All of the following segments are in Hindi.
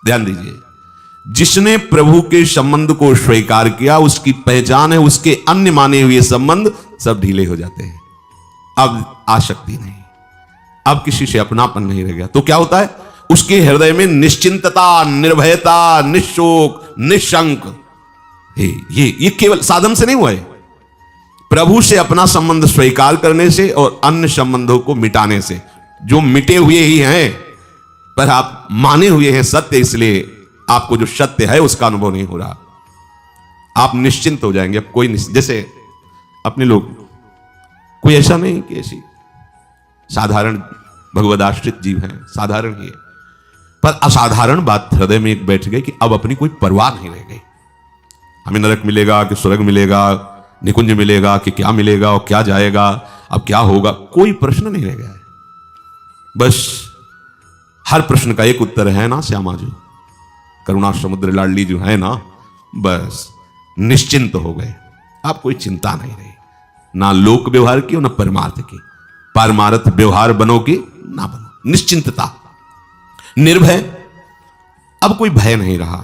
ध्यान दीजिए, जिसने प्रभु के संबंध को स्वीकार किया उसकी पहचान है, उसके अन्य माने हुए संबंध सब ढीले हो जाते हैं। अब आसक्ति नहीं, अब किसी से अपनापन नहीं रह गया। तो क्या होता है, उसके हृदय में निश्चिंतता, निर्भयता, निशोक, निशंक। ये केवल साधन से नहीं हुआ है, प्रभु से अपना संबंध स्वीकार करने से और अन्य संबंधों को मिटाने से। जो मिटे हुए ही हैं पर आप माने हुए हैं सत्य, इसलिए आपको जो सत्य है उसका अनुभव नहीं हो रहा। आप निश्चिंत हो जाएंगे। अब कोई जैसे अपने लोग, कोई ऐसा नहीं कि ऐसी साधारण भगवदाश्रित जीव हैं, साधारण ही है, पर असाधारण बात हृदय में एक बैठ गई कि अब अपनी कोई परवाह नहीं रह गई। हमें नरक मिलेगा कि स्वर्ग मिलेगा, निकुंज मिलेगा कि क्या मिलेगा और क्या जाएगा, अब क्या होगा, कोई प्रश्न नहीं रह गया है। बस हर प्रश्न का एक उत्तर है ना, श्यामा जी, करुणा समुद्र लाडली जो है ना, बस निश्चिंत हो गए। अब कोई चिंता नहीं रही, ना लोक व्यवहार की और ना परमार्थ की। परमार्थ व्यवहार बनोगे ना बनो, निश्चिंतता, निर्भय। अब कोई भय नहीं रहा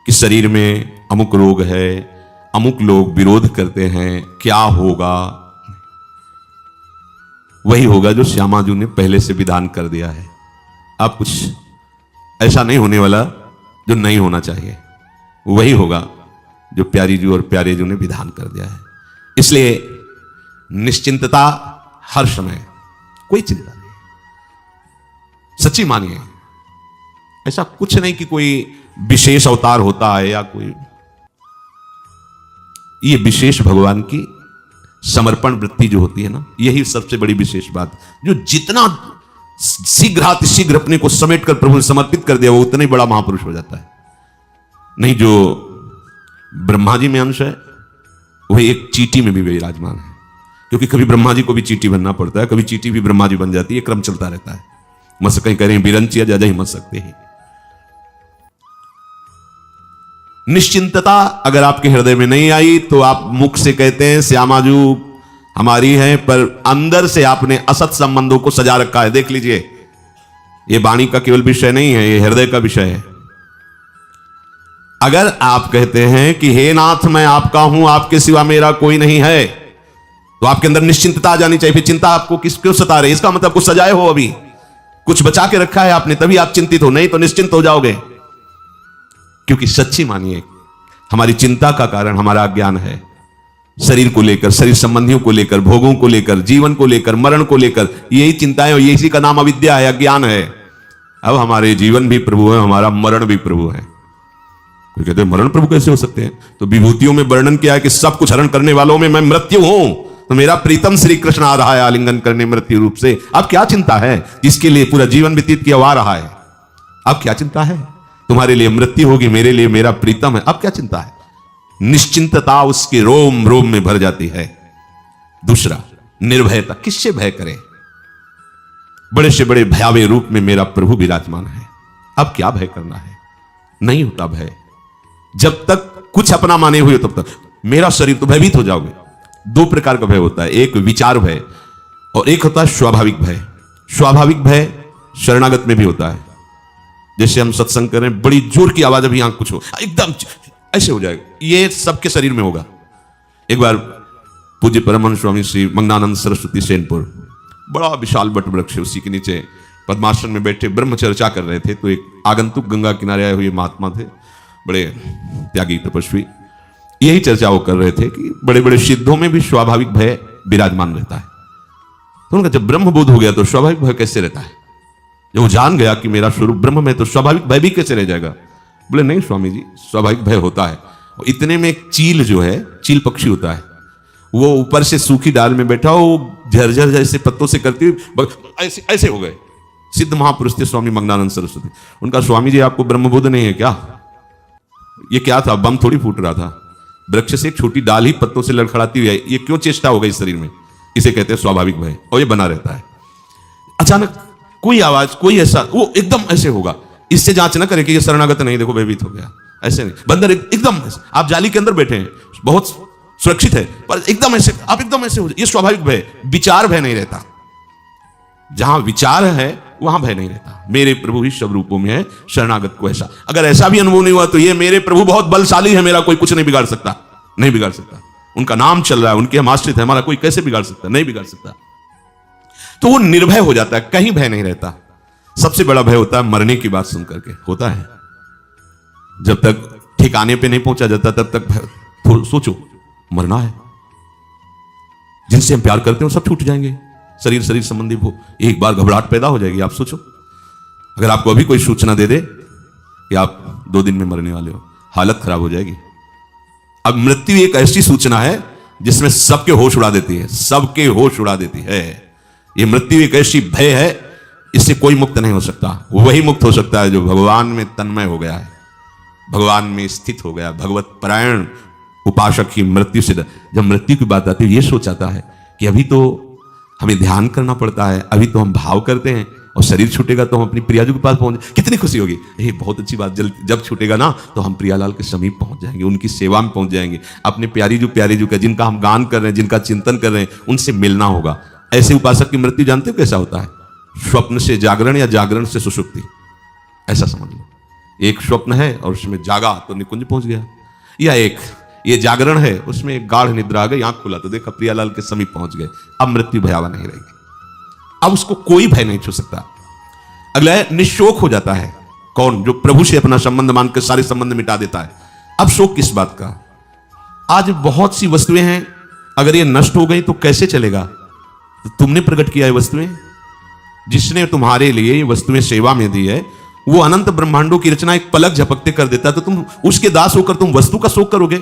कि शरीर में अमुक रोग है, अमुक लोग विरोध करते हैं, क्या होगा। वही होगा जो श्यामाजू ने पहले से विधान कर दिया है। अब कुछ ऐसा नहीं होने वाला जो नहीं होना चाहिए, वही होगा जो प्यारी जी और प्यारे जी ने विधान कर दिया है। इसलिए निश्चिंतता हर समय, कोई चिंता नहीं। सच्ची मानिए, ऐसा कुछ नहीं कि कोई विशेष अवतार होता है या कोई, ये विशेष भगवान की समर्पण वृत्ति जो होती है ना, यही सबसे बड़ी विशेष बात। जो जितना शीघ्र अपने को समेट कर प्रभु ने समर्पित कर दिया, वो उतना ही बड़ा महापुरुष हो जाता है। नहीं, जो ब्रह्मा जी में अंश है वही एक चींटी में भी विराजमान है, क्योंकि कभी ब्रह्मा जी को भी चींटी बनना पड़ता है, कभी चींटी भी ब्रह्मा जी बन जाती है, क्रम चलता रहता है। मस कहीं करें बिरंचिया जा ही मत सकते हैं। निश्चिंतता अगर आपके हृदय में नहीं आई तो आप मुख से कहते हैं श्यामाजू हमारी है, पर अंदर से आपने असत संबंधों को सजा रखा है। देख लीजिए, यह वाणी का केवल विषय नहीं है, यह हृदय का विषय है। अगर आप कहते हैं कि हे नाथ मैं आपका हूं, आपके सिवा मेरा कोई नहीं है, तो आपके अंदर निश्चिंतता आ जानी चाहिए। फिर चिंता आपको क्यों सता रही? इसका मतलब कुछ सजाए हो, अभी कुछ बचा के रखा है आपने, तभी आप चिंतित हो, नहीं तो निश्चिंत हो जाओगे। क्योंकि सच्ची मानिए, हमारी चिंता का कारण हमारा अज्ञान है। शरीर को लेकर, शरीर संबंधियों को लेकर, भोगों को लेकर, जीवन को लेकर, मरण को लेकर, यही चिंताएं, और इसी का नाम अविद्या है, अज्ञान है। अब हमारे जीवन भी प्रभु है, हमारा मरण भी प्रभु है। कोई कहते हैं मरण प्रभु कैसे हो सकते हैं? तो विभूतियों में वर्णन किया है कि सब कुछ हरण करने वालों में मैं मृत्यु हूं, तो मेरा प्रीतम श्री कृष्ण आ रहा है आलिंगन करने मृत्यु रूप से। अब क्या चिंता है? जिसके लिए पूरा जीवन व्यतीत किया आ रहा है, अब क्या चिंता है? तुम्हारे लिए मृत्यु होगी, मेरे लिए मेरा प्रीतम है, अब क्या चिंता है? निश्चिंतता उसके रोम रोम में भर जाती है। दूसरा, निर्भयता। किससे भय करे? बड़े से बड़े भयावह रूप में मेरा प्रभु विराजमान है, अब क्या भय करना है? नहीं होता भय। जब तक कुछ अपना माने हुए तब तक मेरा शरीर, तो भयभीत हो जाओगे। दो प्रकार का भय होता है, एक विचार भय और एक होता है स्वाभाविक भय। स्वाभाविक भय शरणागत में भी होता है। जैसे हम सत्संग करें, बड़ी जोर की आवाज, अभी कुछ हो, एकदम ऐसे हो जाएगा, ये सबके शरीर में होगा। एक बार पूज्य परमहंस स्वामी श्री मंगनानंद सरस्वती सेनपुर, बड़ा विशाल बट वृक्ष है, उसी के नीचे पद्मासन में बैठे ब्रह्म चर्चा कर रहे थे। तो एक आगंतुक गंगा किनारे आए हुए महात्मा थे, बड़े त्यागी तपस्वी, यही चर्चा वो कर रहे थे कि बड़े बड़े सिद्धों में भी स्वाभाविक भय विराजमान रहता है। तो उनका जब ब्रह्म बोध हो गया तो स्वाभाविक भय कैसे रहता है? जब वो जान गया कि मेरा स्वरूप ब्रह्म में, तो स्वाभाविक भय भी कैसे रह जाएगा? बोले नहीं स्वामी जी, स्वाभाविक भय होता है। और इतने में एक चील जो है, चील पक्षी होता है, वो ऊपर से सूखी डाल में बैठा, वो झरझर जैसे पत्तों से करती हुई ऐसे ऐसे हो गए। सिद्ध महापुरुष थे स्वामी मंगनानंद सरस्वती। उनका स्वामी जी आपको ब्रह्मबोध नहीं है क्या? ये क्या था? बम थोड़ी फूट रहा था, वृक्ष से एक छोटी डाल ही पत्तों से लड़खड़ाती हुई है, ये क्यों चेष्टा हो गई शरीर में? इसे कहते हैं स्वाभाविक भय, और ये बना रहता है। अचानक कोई आवाज, कोई ऐसा, वो एकदम ऐसे होगा। इससे जांच ना करें कि ये शरणागत नहीं, देखो भयभीत हो गया, ऐसे नहीं। बंदर एकदम ऐसे, आप जाली के अंदर बैठे हैं, बहुत सुरक्षित है, पर एकदम ऐसे, आप एकदम ऐसे हो जाए, ये स्वाभाविक भय। विचार भय नहीं रहता। जहां विचार है वहां भय नहीं रहता। मेरे प्रभु ही सब रूपों में है, शरणागत को ऐसा। अगर ऐसा भी अनुभव नहीं हुआ तो ये मेरे प्रभु बहुत बलशाली है, मेरा कोई कुछ नहीं बिगाड़ सकता, नहीं बिगाड़ सकता। उनका नाम चल रहा है, उनके हम आश्रित है, हमारा कोई कैसे बिगाड़ सकता, नहीं बिगाड़ सकता। तो वो निर्भय हो जाता है, कहीं भय नहीं रहता। सबसे बड़ा भय होता है मरने की बात सुन करके, होता है। जब तक ठिकाने पे नहीं पहुंचा जाता तब तक सोचो मरना है। जिनसे हम प्यार करते हो सब छूट जाएंगे, शरीर संबंधी वो एक बार घबराहट पैदा हो जाएगी। आप सोचो, अगर आपको अभी कोई सूचना दे दे कि आप 2 दिन में मरने वाले हो, हालत खराब हो जाएगी। अब मृत्यु एक ऐसी सूचना है जिसमें सबके होश उड़ा देती है, सबके होश उड़ा देती है। ये मृत्यु एक ऐसी भय है, इससे कोई मुक्त नहीं हो सकता। वही मुक्त हो सकता है जो भगवान में तन्मय हो गया है, भगवान में स्थित हो गया। भगवत परायण उपासक ही मृत्यु से, जब मृत्यु की बात आती है ये सोच आता है कि अभी तो हमें ध्यान करना पड़ता है, अभी तो हम भाव करते हैं और शरीर छूटेगा तो हम अपनी प्रियाजू के पास पहुंच, कितनी खुशी होगी। ये बहुत अच्छी बात, जब छूटेगा ना तो हम प्रियालाल के समीप पहुंच जाएंगे, उनकी सेवा में पहुंच जाएंगे, अपने प्यारीजू का जिनका हम गान कर रहे हैं, जिनका चिंतन कर रहे हैं, उनसे मिलना होगा। ऐसे उपासक की मृत्यु जानते हो कैसा होता है? स्वप्न से जागरण या जागरण से सुषुप्ति, ऐसा समझ लो। एक स्वप्न है और उसमें जागा तो निकुंज पहुंच गया, या एक ये जागरण है उसमें एक गाढ़ निद्रा आ गई, आंख खुला तो देखा प्रियालाल के समीप पहुंच गए। अब मृत्यु भयावह नहीं रहेगी, अब उसको कोई भय नहीं छू सकता। अगला है निशोक हो जाता है। कौन? जो प्रभु से अपना संबंध मानकर सारे संबंध मिटा देता है। अब शोक किस बात का? आज बहुत सी वस्तुएं हैं, अगर ये नष्ट हो गई तो कैसे चलेगा? तो तुमने प्रकट किया है वस्तुएं, जिसने तुम्हारे लिए ये वस्तुएं सेवा में दी है, वो अनंत ब्रह्मांडों की रचना एक पलक झपकते कर देता है, तो तुम उसके दास होकर तुम वस्तु का शोक करोगे?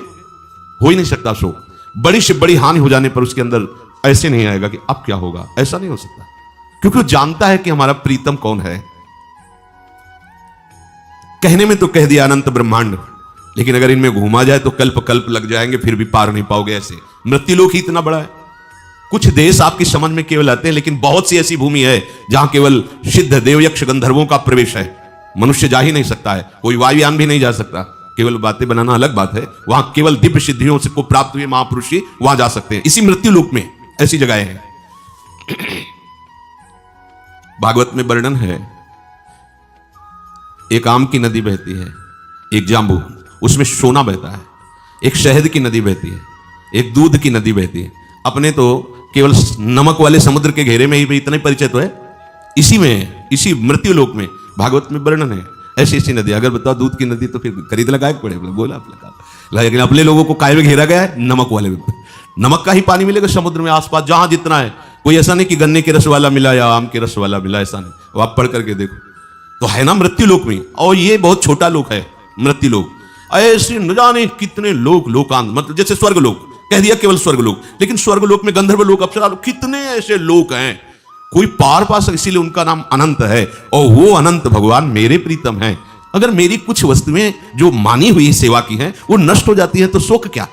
हो ही नहीं सकता शोक। बड़ी से बड़ी हानि हो जाने पर उसके अंदर ऐसे नहीं आएगा कि अब क्या होगा, ऐसा नहीं हो सकता, क्योंकि वो जानता है कि हमारा प्रीतम कौन है। कहने में तो कह दिया अनंत ब्रह्मांड, लेकिन अगर इनमें घूमा जाए तो कल्प कल्प लग जाएंगे, फिर भी पार नहीं पाओगे। ऐसे मृत्युलोक ही इतना बड़ा है। कुछ देश आपकी समझ में केवल आते हैं, लेकिन बहुत सी ऐसी भूमि है जहां केवल सिद्ध देवयक्ष गंधर्वों का प्रवेश है, मनुष्य जा ही नहीं सकता है, कोई वायुयान भी नहीं जा सकता। केवल बातें बनाना अलग बात है, वहां केवल दिव्य सिद्धियों से को प्राप्त हुए महापुरुष ही वहां जा सकते हैं। इसी मृत्यु लोक में ऐसी जगहें हैं। भागवत में वर्णन है, एक आम की नदी बहती है, एक जांबू, उसमें सोना बहता है, एक शहद की नदी बहती है, एक दूध की नदी बहती है। अपने तो केवल नमक वाले समुद्र के घेरे में ही इतना परिचय तो है, इसी में, इसी मृत्यु लोक में भागवत में वर्णन है। ऐसी ऐसी नदी, अगर बताओ दूध की नदी तो फिर खरीद लगाए पड़े, बोला आप लगा, लेकिन अपने लोगों को काय में घेरा गया है नमक वाले में। नमक का ही पानी मिलेगा समुद्र में आसपास जहां जितना है। कोई ऐसा नहीं कि गन्ने के रस वाला मिला या आम के रस वाला मिला, ऐसा नहीं। वो आप पढ़ करके देखो तो है ना मृत्यु लोक में। और ये बहुत छोटा लोक है मृत्यु लोक। ऐसे न जाने कितने लोक, लोकांत, मतलब जैसे स्वर्ग लोक कह दिया, केवल स्वर्ग लोक, लेकिन स्वर्ग लोक में गंधर्व लोक, अप्सरा लोक, कितने ऐसे लोक हैं, कोई पार पा सके, इसीलिए उनका नाम अनंत है। और वो अनंत भगवान मेरे प्रीतम हैं। अगर मेरी कुछ वस्तुएं जो मानी हुई सेवा की हैं वो नष्ट हो जाती है तो शोक क्या?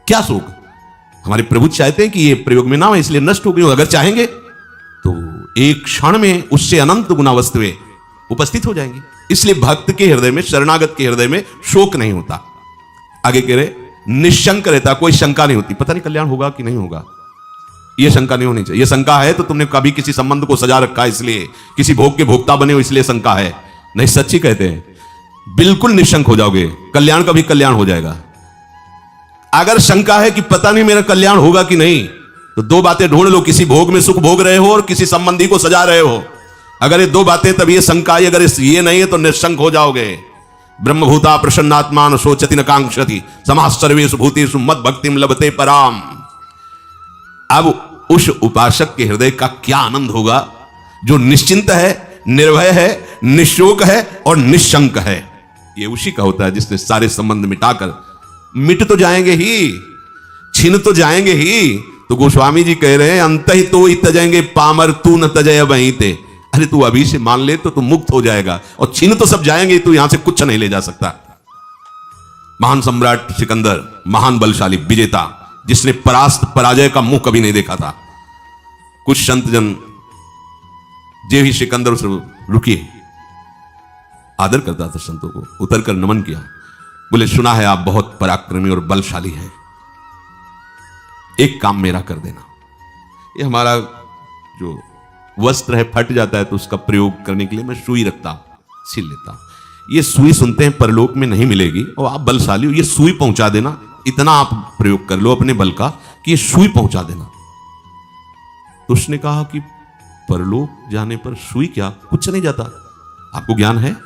क्या शोक? हमारे प्रभु चाहते हैं कि ये प्रयोग में ना हो, इसलिए नष्ट हो गई। अगर चाहेंगे तो एक क्षण में उससे अनंत गुना वस्तुएं उपस्थित हो जाएंगी। इसलिए भक्त के हृदय में, शरणागत के हृदय में शोक नहीं होता। आगे कह रहे निशंक रहता, कोई शंका नहीं होती, पता नहीं कल्याण होगा कि नहीं होगा, यह शंका नहीं होनी चाहिए। यह शंका है तो तुमने कभी किसी संबंध को सजा रखा है, इसलिए किसी भोग के भोक्ता बने हो, इसलिए शंका है। नहीं, सच्ची कहते हैं, बिल्कुल निशंक हो जाओगे, कल्याण का भी कल्याण हो जाएगा। अगर शंका है कि पता नहीं मेरा कल्याण होगा कि नहीं, तो 2 बातें ढूंढ लो, किसी भोग में सुख भोग रहे हो और किसी संबंधी को सजा रहे हो। अगर ये 2 बातें, तब ये शंका आई, अगर ये नहीं है तो निशंक हो जाओगे। ब्रह्मभूता प्रसन्नात्मान शोचति न कांक्षति समाः सर्वेषु भूतेषु मद भक्तिम लभते पराम। अब उस उपासक के हृदय का क्या आनंद होगा जो निश्चिंत है, निर्भय है, निशोक है और निशंक है। ये उसी का होता है जिसने सारे संबंध मिटाकर, मिट तो जाएंगे ही, छिन तो जाएंगे ही। तो गोस्वामी जी कह रहे हैं, अंत ही तो तजेंगे पामर तू न तजय वहीं ते। अरे तू अभी से मान ले तो तू मुक्त हो जाएगा, और छिन तो सब जाएंगे, तू यहां से कुछ नहीं ले जा सकता। महान सम्राट सिकंदर, महान बलशाली विजेता, जिसने पराजय का मुंह कभी नहीं देखा था। कुछ संत जन जे ही सिकंदर से रुके, आदर करता था संतों को, उतरकर नमन किया, बोले सुना है आप बहुत पराक्रमी और बलशाली हैं, एक काम मेरा कर देना। ये हमारा जो वस्त्र है फट जाता है तो उसका प्रयोग करने के लिए मैं सुई रखता हूं, सिल लेता हूं। ये सुई सुनते हैं परलोक में नहीं मिलेगी और आप बलशाली हो, ये सुई पहुंचा देना, इतना आप प्रयोग कर लो अपने बल का कि ये सुई पहुंचा देना। तो उसने कहा कि परलोक जाने पर सुई क्या, कुछ नहीं जाता, आपको ज्ञान है?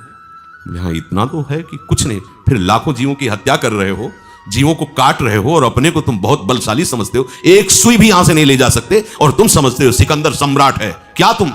यहां इतना तो है कि कुछ नहीं। फिर लाखों जीवों की हत्या कर रहे हो, जीवों को काट रहे हो और अपने को तुम बहुत बलशाली समझते हो, एक सुई भी यहां से नहीं ले जा सकते और तुम समझते हो सिकंदर सम्राट है क्या तुम?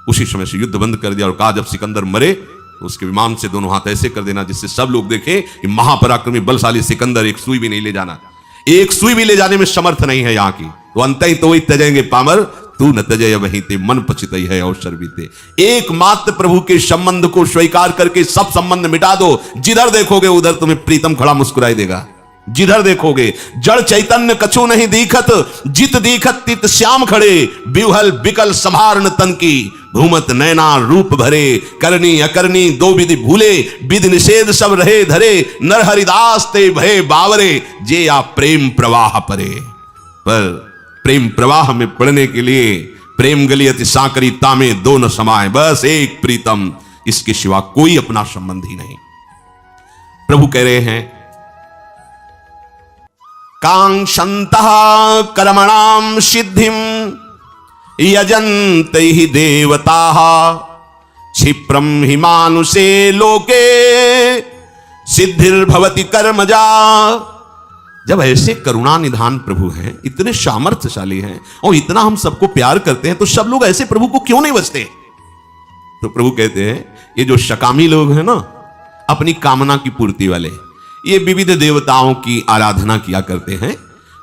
उसी समय से युद्ध बंद कर दिया और कहा जब सिकंदर मरे तो उसके विमान से दोनों हाथ ऐसे कर देना जिससे सब लोग देखें कि महापराक्रमी बलशाली सिकंदर, एक सुई भी नहीं ले जाना, एक सुई भी ले जाने में समर्थ नहीं है यहां की। तो अंत ही तो वही त्यजेंगे पामर, तू न तजय वही ते मन पचित है अवसर बीते। एकमात्र प्रभु के संबंध को स्वीकार करके सब संबंध मिटा दो, जिधर देखोगे उधर तुम्हें प्रीतम खड़ा मुस्कुराई देगा। जिधर देखोगे जड़ चैतन्य कछु नहीं दीखत, जित दीखत तित श्याम खड़े, बिहल बिकल संभारण तन की, भूमत नैना रूप भरे, करनी अकरनी दो विधि भूले, विधि निषेध सब रहे धरे, नर हरिदास ते भय बावरे, जे या प्रेम प्रवाह परे। पर प्रेम प्रवाह में पड़ने के लिए प्रेम गली अति साकरी तामे दो न समाए, बस एक प्रीतम, इसके सिवा कोई अपना संबंध ही नहीं। प्रभु कह रहे हैं कांक्षन्तः कर्मणां सिद्धिं यजन्त हि देवताः, क्षिप्रं हि मानुषे लोके सिद्धिर्भवति कर्मजा। जब ऐसे करुणा निधान प्रभु हैं, इतने सामर्थ्यशाली हैं और इतना हम सबको प्यार करते हैं, तो सब लोग ऐसे प्रभु को क्यों नहीं बचते? तो प्रभु कहते हैं ये जो शकामी लोग हैं ना, अपनी कामना की पूर्ति वाले, ये विविध देवताओं की आराधना किया करते हैं,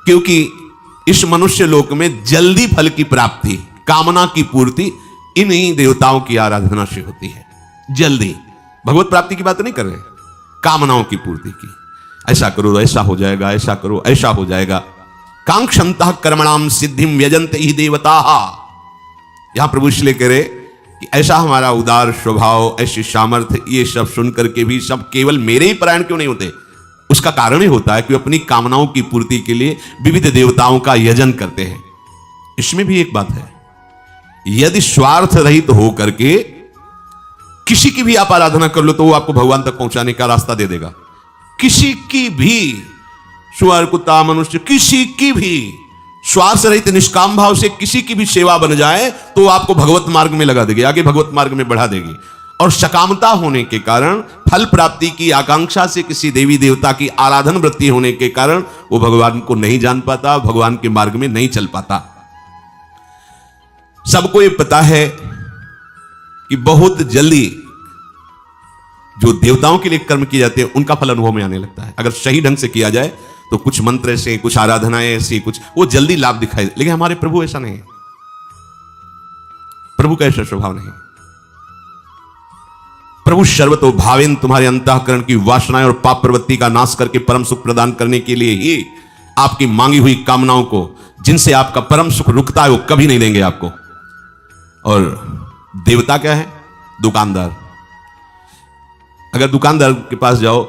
क्योंकि इस मनुष्य लोक में जल्दी फल की प्राप्ति, कामना की पूर्ति इन्हीं देवताओं की आराधना से होती है। जल्दी भगवत प्राप्ति की बात नहीं कर रहे, कामनाओं की पूर्ति की। ऐसा करो ऐसा हो जाएगा, ऐसा करो ऐसा हो जाएगा। कांक्षन्तः कर्मणां सिद्धिं यजन्ते हि देवताः। यहां प्रभु इसलिए कह रहे कि ऐसा हमारा उदार स्वभाव, ऐसी सामर्थ्य, ये सब सुन करके भी सब केवल मेरे ही परायण क्यों नहीं होते? उसका कारण ही होता है कि अपनी कामनाओं की पूर्ति के लिए विविध देवताओं का यजन करते हैं। इसमें भी एक बात है, यदि स्वार्थ रहित हो करके किसी की भी आप आराधना कर लो तो वो आपको भगवान तक पहुंचाने का रास्ता दे देगा। किसी की भी, सुअर कुत्ता मनुष्य, किसी की भी स्वार्थ रहित निष्काम भाव से किसी की भी सेवा बन जाए तो आपको भगवत मार्ग में लगा देगी, आगे भगवत मार्ग में बढ़ा देगी। और सकामता होने के कारण, फल प्राप्ति की आकांक्षा से किसी देवी देवता की आराधन वृत्ति होने के कारण वो भगवान को नहीं जान पाता, भगवान के मार्ग में नहीं चल पाता। सबको ये पता है कि बहुत जल्दी जो देवताओं के लिए कर्म किए जाते हैं उनका फल अनुभव में आने लगता है। अगर सही ढंग से किया जाए तो कुछ मंत्र ऐसे, कुछ आराधनाएं ऐसी, कुछ वो जल्दी लाभ दिखाई। लेकिन हमारे प्रभु ऐसा नहीं है, प्रभु का ऐसा स्वभाव नहीं। प्रभु सर्वतो भावेन, तुम्हारे अंतःकरण की वासनाएं और पाप प्रवृत्ति का नाश करके परम सुख प्रदान करने के लिए ही आपकी मांगी हुई कामनाओं को, जिनसे आपका परम सुख रुकता है, वो कभी नहीं देंगे आपको। और देवता क्या है? दुकानदार। अगर दुकानदार के पास जाओ,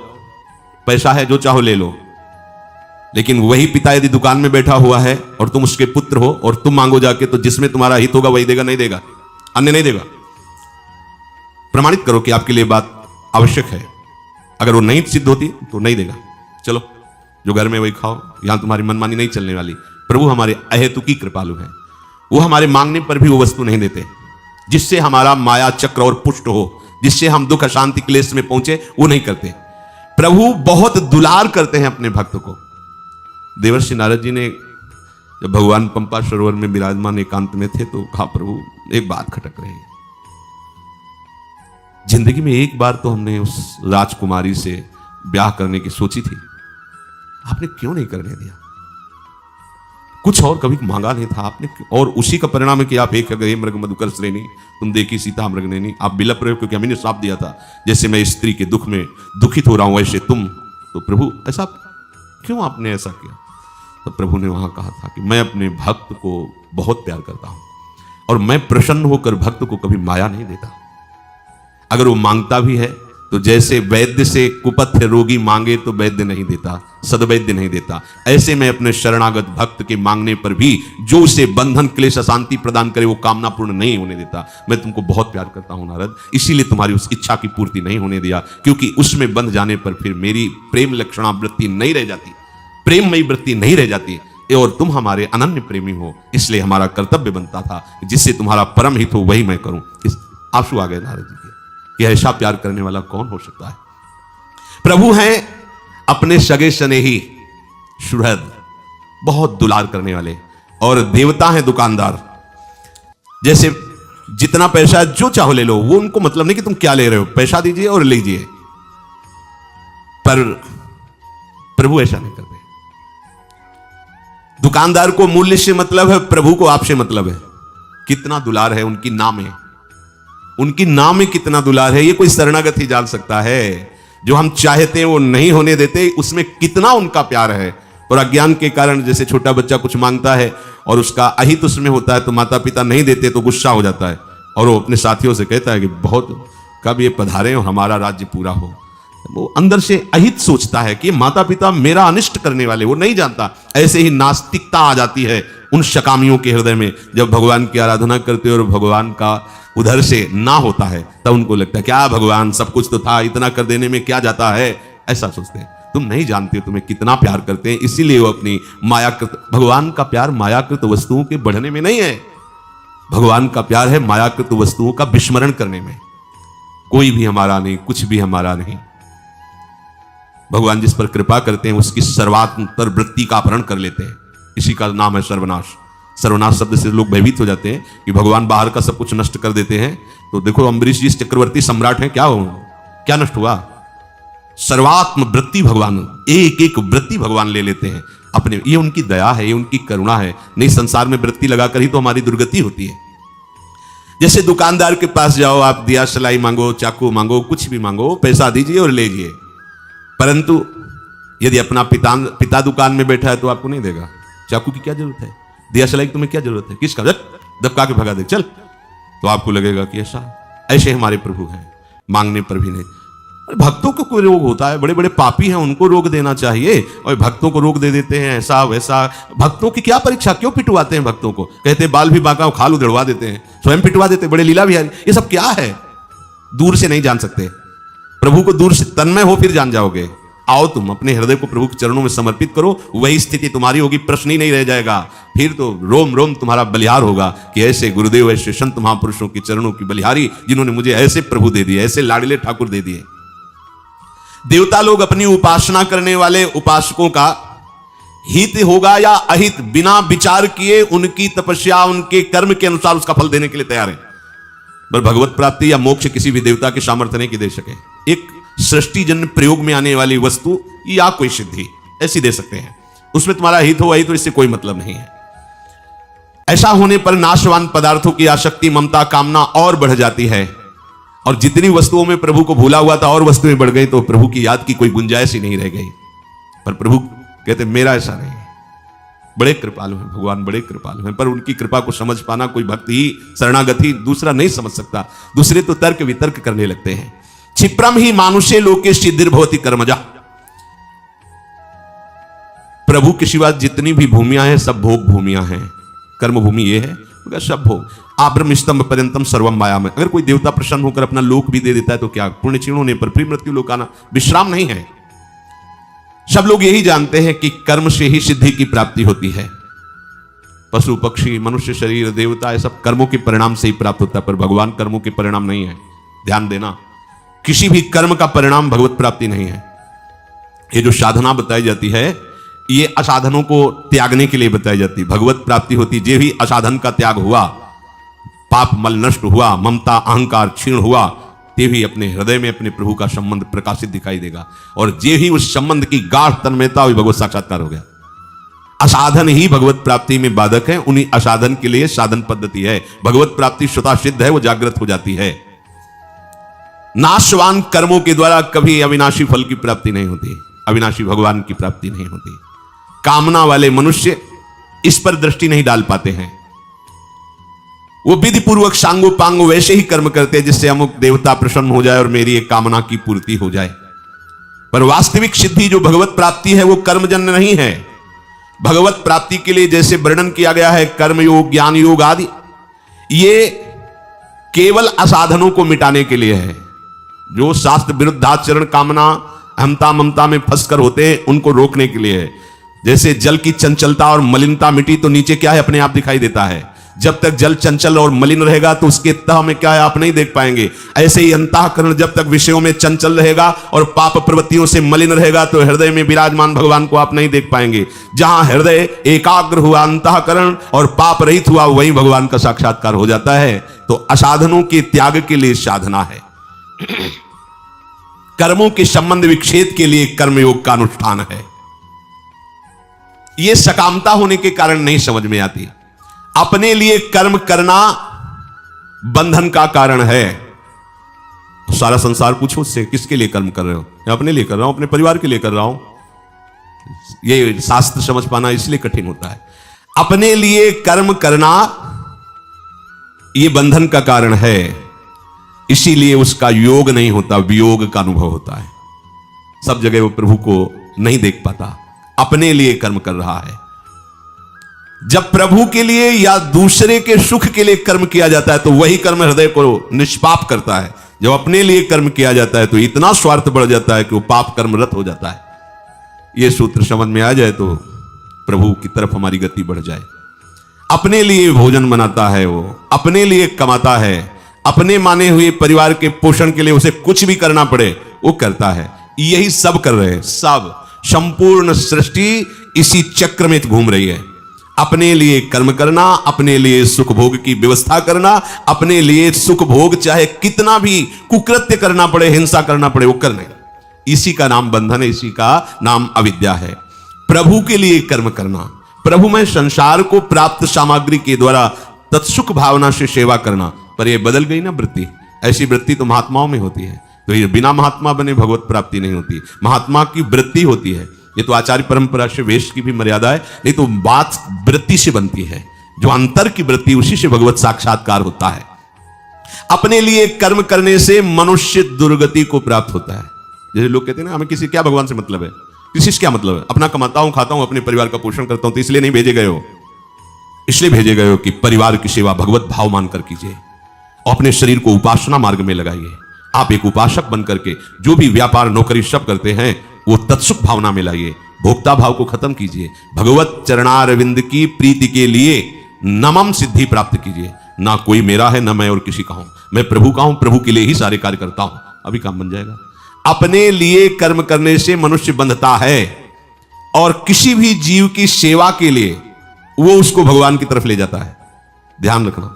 पैसा है जो चाहो ले लो, लेकिन वही पिता यदि दुकान में बैठा हुआ है और तुम उसके पुत्र हो और तुम मांगो जाके, तो जिसमें तुम्हारा हित होगा वही देगा, नहीं देगा, अन्य नहीं देगा। प्रमाणित करो कि आपके लिए बात आवश्यक है। अगर वो नहीं सिद्ध होती तो नहीं देगा। चलो जो घर में वही खाओ, यहां तुम्हारी मनमानी नहीं चलने वाली। प्रभु हमारे अहेतुकी कृपालु हैं, वो हमारे मांगने पर भी वो वस्तु नहीं देते जिससे हमारा माया चक्र और पुष्ट हो, जिससे हम दुख अशांति क्लेश में पहुंचे, वो नहीं करते। प्रभु बहुत दुलार करते हैं अपने भक्त को। देवर्षि नारद जी ने जब भगवान पंपा सरोवर में विराजमान एकांत में थे तो कहा, प्रभु एक बात खटक रही है, जिंदगी में एक बार तो हमने उस राजकुमारी से ब्याह करने की सोची थी, आपने क्यों नहीं करने दिया? कुछ और कभी मांगा नहीं था आपने, और उसी का परिणाम है कि आप एक अगर मृग मधुकर श्रेणी तुम देखी सीता मृग नैनी, आप बिलप रहे हो क्योंकि हमें श्राप दिया था, जैसे मैं स्त्री के दुख में दुखित हो रहा हूं वैसे तुम। तो प्रभु ऐसा क्यों आपने ऐसा किया? तो प्रभु ने वहां कहा था कि मैं अपने भक्त को बहुत प्यार करता हूं और मैं प्रसन्न होकर भक्त को कभी माया नहीं देता। अगर वो मांगता भी है तो जैसे वैद्य से कुपथ्य रोगी मांगे तो वैद्य नहीं देता, सदवैद्य नहीं देता, ऐसे मैं अपने शरणागत भक्त के मांगने पर भी जो उसे बंधन क्लेश अशांति प्रदान करे वो कामना पूर्ण नहीं होने देता। मैं तुमको बहुत प्यार करता हूं नारद, इसीलिए तुम्हारी उस इच्छा की पूर्ति नहीं होने दिया, क्योंकि उसमें बंध जाने पर फिर मेरी प्रेम लक्षणा वृत्ति नहीं रह जाती, प्रेममयी वृत्ति नहीं रह जाती, और तुम हमारे अनन्य प्रेमी हो, इसलिए हमारा कर्तव्य बनता था जिससे तुम्हारा परम हित हो वही मैं करूं। आंसू आ गए नारद जी के, यह ऐसा प्यार करने वाला कौन हो सकता है। प्रभु हैं अपने सगे स्नेही सुहृद, बहुत दुलार करने वाले, और देवता हैं दुकानदार। जैसे जितना पैसा जो चाहो ले लो, वो उनको मतलब नहीं कि तुम क्या ले रहे हो, पैसा दीजिए और लीजिए, पर प्रभु ऐसा नहीं करते। दुकानदार को मूल्य से मतलब है, प्रभु को आपसे मतलब है। कितना दुलार है उनकी नाम है, उनकी नाम में कितना दुलार है, ये कोई शरणागत ही जान सकता है। जो हम चाहते हैं वो नहीं होने देते, उसमें कितना उनका प्यार है। और अज्ञान के कारण जैसे छोटा बच्चा कुछ मांगता है और उसका अहित उसमें होता है तो माता पिता नहीं देते तो गुस्सा हो जाता है, और वो अपने साथियों से कहता है कि बहुत कब ये पधारे और हमारा राज्य पूरा हो। वो अंदर से अहित सोचता है कि माता पिता मेरा अनिष्ट करने वाले, वो नहीं जानता। ऐसे ही नास्तिकता आ जाती है उन शकामियों के हृदय में, जब भगवान की आराधना करते और भगवान का उधर से ना होता है तब उनको लगता है क्या भगवान, सब कुछ तो था, इतना कर देने में क्या जाता है, ऐसा सोचते हैं। तुम नहीं जानते तुम्हें कितना प्यार करते हैं, इसीलिए वो अपनी मायाकृत, भगवान का प्यार मायाकृत वस्तुओं के बढ़ने में नहीं है, भगवान का प्यार है मायाकृत वस्तुओं का विस्मरण करने में। कोई भी हमारा नहीं, कुछ भी हमारा नहीं। भगवान जिस पर कृपा करते हैं उसकी सर्वात्मतर वृत्ति का अपहरण कर लेते हैं, इसी का नाम है सर्वनाश। सर्वनाश शब्द से लोग भयभीत हो जाते हैं कि भगवान बाहर का सब कुछ नष्ट कर देते हैं। तो देखो अम्बरीश जी चक्रवर्ती सम्राट हैं, क्या नष्ट हुआ? सर्वात्म वृत्ति भगवान, एक एक वृत्ति भगवान ले लेते हैं अपने। ये उनकी दया है, ये उनकी करुणा है। नहीं, संसार में वृत्ति लगाकर ही तो हमारी दुर्गति होती है। जैसे दुकानदार के पास जाओ, आप दिया सलाई मांगो, चाकू मांगो, कुछ भी मांगो, पैसा दीजिए और लीजिए, परंतु यदि अपना पिता दुकान में बैठा है तो आपको नहीं देगा। चाकू की क्या जरूरत है, दिया सलाई की तुम्हें क्या जरूरत है, किसका, दबका के भगा दे चल, तो आपको लगेगा कि ऐसे हमारे प्रभु हैं, मांगने पर भी नहीं। भक्तों को कोई रोग होता है, बड़े बड़े पापी हैं, उनको रोग देना चाहिए, और भक्तों को रोग दे देते हैं ऐसा वैसा। भक्तों की क्या परीक्षा, क्यों पिटवाते हैं भक्तों को? कहते हैं बाल भी बांका, खाल उधड़वा देते हैं, स्वयं पिटवा देते, बड़े लीला बिहारी। ये सब क्या है? दूर से नहीं जान सकते प्रभु को, दूर से तन्मय हो फिर जान जाओगे। आओ तुम अपने हृदय को प्रभु के चरणों में समर्पित करो, वही स्थिति तुम्हारी होगी, प्रश्न ही नहीं रह जाएगा। फिर तो रोम रोम तुम्हारा बलिहार होगा कि ऐसे गुरुदेव, ऐसे संत महापुरुषों के चरणों की बलिहारी, जिन्होंने मुझे ऐसे प्रभु दे दिए, ऐसे लाडले ठाकुर दे दिए। देवता लोग अपनी उपासना करने वाले उपासकों का हित होगा या अहित, बिना विचार किए उनकी तपस्या, उनके कर्म के अनुसार उसका फल देने के लिए तैयार है। पर भगवत प्राप्ति या मोक्ष किसी भी देवता के सामर्थ्य नहीं कि दे सके। एक सृष्टि जन्य प्रयोग में आने वाली वस्तु या कोई सिद्धि ऐसी दे सकते हैं, उसमें तुम्हारा हित हो अहित हो इससे कोई मतलब नहीं है। ऐसा होने पर नाशवान पदार्थों की आसक्ति, ममता, कामना और बढ़ जाती है, और जितनी वस्तुओं में प्रभु को भूला हुआ था और वस्तुएं बढ़ गई तो प्रभु की याद की कोई गुंजाइश ही नहीं रह गई। पर प्रभु कहते मेरा ऐसा नहीं है। बड़े कृपालु हैं भगवान, बड़े कृपालु हैं, पर उनकी कृपा को समझ पाना कोई भक्त ही, शरणागत ही, दूसरा नहीं समझ सकता। दूसरे तो तर्क वितर्क करने लगते हैं। क्षिप्रम ही मानुषे लोके सिद्धिर्भवति कर्मजा। प्रभु के सिवा जितनी भी भूमियां हैं सब भोग भूमियां हैं। कर्म भूमि ये है, सब भोग। आब्रह्म स्तंभ पर्यंतम सर्वम माया में। अगर कोई देवता प्रसन्न होकर अपना लोक भी दे देता है तो क्या, पुण्य क्षीण होने पर फिर मृत्यु लोक आना विश्राम नहीं है। सब लोग यही जानते हैं कि कर्म से ही सिद्धि की प्राप्ति होती है। पशु पक्षी, मनुष्य शरीर, देवता, ये सब कर्मों के परिणाम से ही प्राप्त होता है, पर भगवान कर्मों के परिणाम नहीं है। ध्यान देना, किसी भी कर्म का परिणाम भगवत प्राप्ति नहीं है। ये जो साधना बताई जाती है ये असाधनों को त्यागने के लिए बताई जाती है। भगवत प्राप्ति होती जे भी असाधन का त्याग हुआ, पाप मल नष्ट हुआ, ममता अहंकार क्षीण हुआ, ते भी अपने हृदय में अपने प्रभु का संबंध प्रकाशित दिखाई देगा। और जे ही उस संबंध की गाढ़ तन्मयता हुई, भगवत साक्षात्कार हो गया। असाधन ही भगवत प्राप्ति में बाधक है, उन्हीं असाधन के लिए साधन पद्धति है। भगवत प्राप्ति स्वतः सिद्ध है, वो जागृत हो जाती है। नाशवान कर्मों के द्वारा कभी अविनाशी फल की प्राप्ति नहीं होती, अविनाशी भगवान की प्राप्ति नहीं होती। कामना वाले मनुष्य इस पर दृष्टि नहीं डाल पाते हैं। वो विधि पूर्वक सांगो पांगो वैसे ही कर्म करते हैं जिससे अमुक देवता प्रसन्न हो जाए और मेरी एक कामना की पूर्ति हो जाए। पर वास्तविक सिद्धि जो भगवत प्राप्ति है वो कर्मजन्य नहीं है। भगवत प्राप्ति के लिए जैसे वर्णन किया गया है कर्म योग ज्ञान योग आदि, ये केवल असाधनों को मिटाने के लिए है। जो शास्त्र विरुद्धाचरण कामना अहमता ममता में फंसकर होते हैं उनको रोकने के लिए है। जैसे जल की चंचलता और मलिनता मिटी तो नीचे क्या है अपने आप दिखाई देता है। जब तक जल चंचल और मलिन रहेगा तो उसके तह में क्या है आप नहीं देख पाएंगे। ऐसे ही अंतःकरण जब तक विषयों में चंचल रहेगा और पाप प्रवृत्तियों से मलिन रहेगा तो हृदय में विराजमान भगवान को आप नहीं देख पाएंगे। जहां हृदय एकाग्र हुआ अंतःकरण और पाप रहित हुआ वहीं भगवान का साक्षात्कार हो जाता है। तो असाधनों के त्याग के लिए साधना है। कर्मों के संबंध विच्छेद के लिए कर्मयोग का अनुष्ठान है। यह सकामता होने के कारण नहीं समझ में आती। अपने लिए कर्म करना बंधन का कारण है। सारा संसार पूछो उससे किसके लिए कर्म कर रहे हो? मैं अपने लिए कर रहा हूं, अपने परिवार के लिए कर रहा हूं। ये शास्त्र समझ पाना इसलिए कठिन होता है। अपने लिए कर्म करना यह बंधन का कारण है, इसीलिए उसका योग नहीं होता, वियोग का अनुभव होता है। सब जगह वो प्रभु को नहीं देख पाता, अपने लिए कर्म कर रहा है। जब प्रभु के लिए या दूसरे के सुख के लिए कर्म किया जाता है तो वही कर्म हृदय को निष्पाप करता है। जब अपने लिए कर्म किया जाता है तो इतना स्वार्थ बढ़ जाता है कि वो पाप कर्मरत हो जाता है। यह सूत्र समझ में आ जाए तो प्रभु की तरफ हमारी गति बढ़ जाए। अपने लिए भोजन बनाता है, वो अपने लिए कमाता है, अपने माने हुए परिवार के पोषण के लिए उसे कुछ भी करना पड़े वो करता है। यही सब कर रहे हैं। सब संपूर्ण सृष्टि इसी चक्र में घूम रही है। अपने लिए कर्म करना, अपने लिए सुख भोग की व्यवस्था करना, अपने लिए सुख भोग चाहे कितना भी कुकृत्य करना पड़े, हिंसा करना पड़े वो करने। इसी का नाम बंधन है, इसी का नाम अविद्या है। प्रभु के लिए कर्म करना, प्रभु में संसार को प्राप्त सामग्री के द्वारा तत्सुख भावना से सेवा करना। पर यह बदल गई ना वृत्ति। ऐसी वृत्ति तो महात्माओं में होती है। तो ये बिना महात्मा बने भगवत प्राप्ति नहीं होती। महात्मा की वृत्ति होती है। ये तो आचार्य परंपरा से वेश की भी मर्यादा है। ये तो बात वृत्ति से बनती है। जो अंतर की वृत्ति उसी से भगवत साक्षात्कार होता है। अपने लिए कर्म करने से मनुष्य दुर्गति को प्राप्त होता है। जैसे लोग कहते हैं ना हमें किसी क्या भगवान से मतलब है, किसी से क्या मतलब है, अपना कमाता हूं खाता हूं अपने परिवार का पोषण करता हूं। तो इसलिए नहीं भेजे गए हो, इसलिए भेजे गए हो कि परिवार की सेवा भगवत भाव मानकर कीजिए और अपने शरीर को उपासना मार्ग में लगाइए। आप एक उपासक बनकर के जो भी व्यापार नौकरी सब करते हैं वो तत्सुख भावना में लाइए। भोक्ता भाव को खत्म कीजिए। भगवत चरणारविंद की प्रीति के लिए नमम सिद्धि प्राप्त कीजिए। ना कोई मेरा है ना मैं और किसी का हूं, मैं प्रभु का हूं, प्रभु के लिए ही सारे कार्य करता हूं। अभी काम बन जाएगा। अपने लिए कर्म करने से मनुष्य बंधता है और किसी भी जीव की सेवा के लिए वो उसको भगवान की तरफ ले जाता है। ध्यान रखना,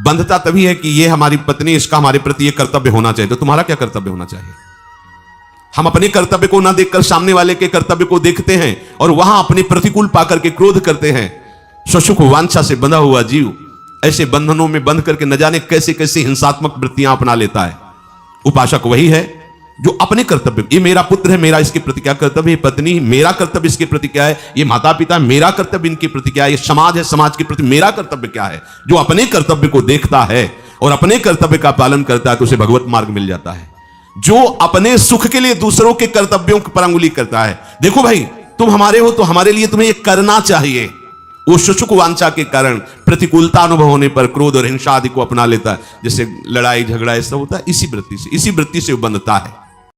बंधता तभी है कि ये हमारी पत्नी, इसका हमारे प्रति ये कर्तव्य होना चाहिए। तो तुम्हारा क्या कर्तव्य होना चाहिए? हम अपने कर्तव्य को ना देखकर सामने वाले के कर्तव्य को देखते हैं और वहां अपने प्रतिकूल पाकर के क्रोध करते हैं। स्वसुख वांछा से बंधा हुआ जीव ऐसे बंधनों में बंध करके न जाने कैसे कैसे हिंसात्मक वृत्तियां अपना लेता है। उपासक वही है जो अपने कर्तव्य, ये मेरा पुत्र है, मेरा इसके प्रति क्या कर्तव्य है, पत्नी मेरा कर्तव्य इसके प्रति क्या है, ये माता पिता मेरा कर्तव्य इनके प्रति क्या है, ये समाज है समाज के प्रति मेरा कर्तव्य क्या है। जो अपने कर्तव्य को देखता है और अपने कर्तव्य का पालन करता है तो उसे भगवत मार्ग मिल जाता है। जो अपने सुख के लिए दूसरों के कर्तव्यों पर अंगुली करता है, देखो भाई तुम हमारे हो तो हमारे लिए तुम्हें ये करना चाहिए, वो सुसुख वांछा के कारण प्रतिकूलता अनुभव होने पर क्रोध और हिंसा आदि को अपना लेता है। जैसे लड़ाई झगड़ा ऐसा होता है, इसी वृत्ति से वो बंधता है।